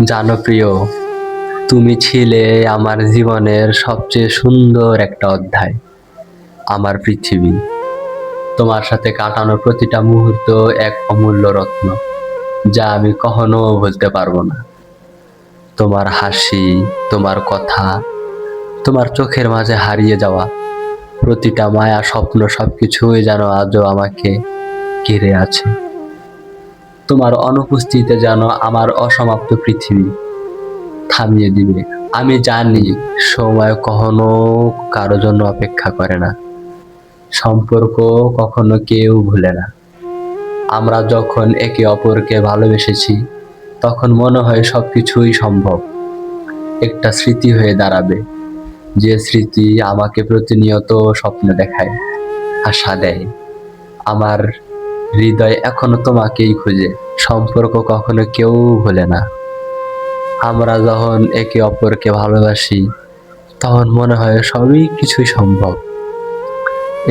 জানো প্রিয়, তুমি ছিলে আমার জীবনের সবচেয়ে সুন্দর একটা অধ্যায়, আমার পৃথিবী। তোমার সাথে কাটানো প্রতিটা মুহূর্ত এক অমূল্য রত্ন, যা আমি কখনো ভুলতে পারবো না। তোমার হাসি, তোমার কথা, তোমার চোখের মাঝে হারিয়ে যাওয়া প্রতিটা মায়া, স্বপ্ন, সবকিছুই যেন আজও আমাকে ঘিরে আছে। তোমার অনুপস্থিতিতে যেন আমার অসমাপ্ত পৃথিবী থামিয়ে দিবে। আমি জানি সময় কখনো কারো জন্য অপেক্ষা করে না, সম্পর্ক কখনো কেউ ভুলে না। আমরা যখন একে অপরকে ভালোবেসেছি, তখন মনে হয় সবকিছুই সম্ভব। একটা স্মৃতি হয়ে দাঁড়াবে, যে স্মৃতি আমাকে প্রতিনিয়ত স্বপ্ন দেখায়, আশা দেয়। আমার হৃদয় এখনো তোমাকেই খুঁজে। সম্পর্ক কখনো কেউ ভোলে না। আমরা যখন একে অপরকে ভালোবাসি, তখন মনে হয় সবই কিছুই সম্ভব।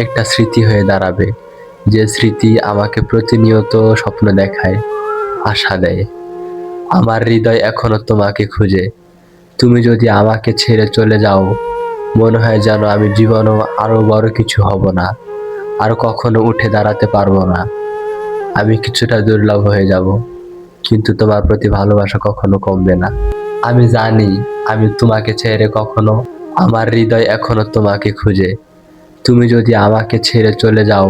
একটা স্মৃতি হয়ে দাঁড়াবে, যে স্মৃতি আমাকে প্রতিনিয়ত স্বপ্ন দেখায়, আশা দেয়। আমার হৃদয় এখনো তোমাকে খুঁজে। তুমি যদি আমাকে ছেড়ে চলে যাও, মনে হয় যেন আমি জীবনেও আরো বড় কিছু হব না, আর কখনো উঠে দাঁড়াতে পারবো না। আমি কিছুটা দুর্লভ হয়ে যাব, কিন্তু তোমার প্রতি ভালোবাসা কখনো কমবে না। আমি জানি আমি তোমাকে ছেড়ে কখনো, আমার হৃদয় এখনো তোমাকে খুঁজে। তুমি যদি আমাকে ছেড়ে চলে যাও,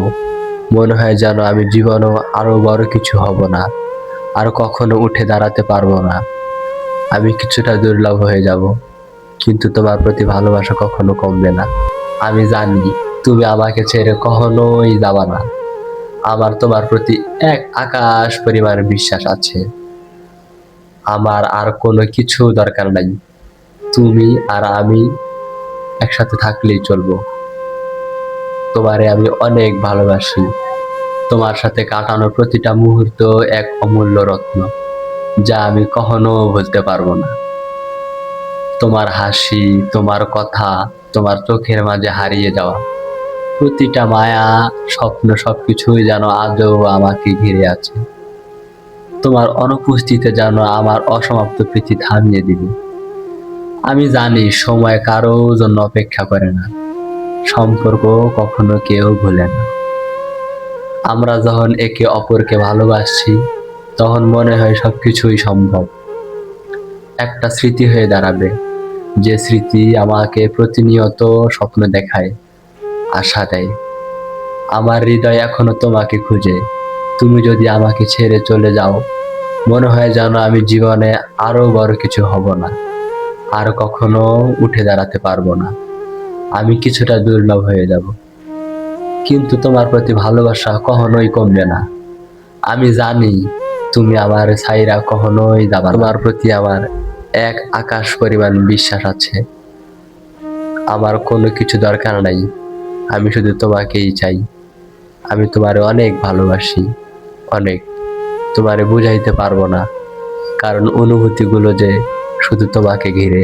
মনে হয় যেন আমি জীবনেও আরো বড় কিছু হব না, আর কখনো উঠে দাঁড়াতে পারবো না। আমি কিছুটা দুর্লভ হয়ে যাব, কিন্তু তোমার প্রতি ভালোবাসা কখনো কমবে না। আমি জানি তুমি আমাকে ছেড়ে কখনোই যাবা না। আমার তোমার প্রতি এক আকাশ পরিমাণ বিশ্বাস আছে। আমার আর কোনো কিছু দরকার নাই। তুমি আর আমি একসাথে থাকলেই চলবো। তোমারে আমি অনেক ভালোবাসি। তোমার সাথে কাটানো প্রতিটা মুহূর্ত এক অমূল্য রত্ন, যা আমি কখনো ভুলতে পারবো না। তোমার হাসি, তোমার কথা, তোমার চোখের মাঝে হারিয়ে যাওয়া প্রতিটা মায়া, স্বপ্ন, সবকিছুই যেন আজও আমাকে ঘিরে আছে। তোমার অনুপস্থিতিতে যেন আমার অসমাপ্ত পৃথিবী থামিয়ে দিবে। আমি জানি সময় কারো জন্য অপেক্ষা করে না, সম্পর্ক কখনো কেউ ভুলে না। আমরা যখন একে অপরকে ভালোবাসছি, তখন মনে হয় সবকিছুই সম্ভব। একটা স্মৃতি হয়ে দাঁড়াবে, যে স্মৃতি আমাকে প্রতিনিয়ত স্বপ্ন দেখায়, আশা দেয়। আমার হৃদয় এখনো তোমাকে খুঁজে। তুমি যদি আমাকে ছেড়ে চলে যাও, মনে হয় যেন আমি জীবনে আরো বড় কিছু হব না, আর কখনো উঠে দাঁড়াতে পারবো না। আমি কিছুটা দুর্লভ হয়ে যাব, কিন্তু তোমার প্রতি ভালোবাসা কখনোই কমবে না। আমি জানি তুমি আমার ছাইরা কখনোই যাবা না। তোমার প্রতি আমার এক আকাশ পরিমাণ বিশ্বাস আছে। আমার কোনো কিছু দরকার নাই, আমি শুধু তোমাকেই চাই। আমি তোমারে অনেক ভালোবাসি, অনেক। তোমারে বুঝাইতে পারবো না, কারণ অনুভূতিগুলো যে শুধু তোমাকে ঘিরে।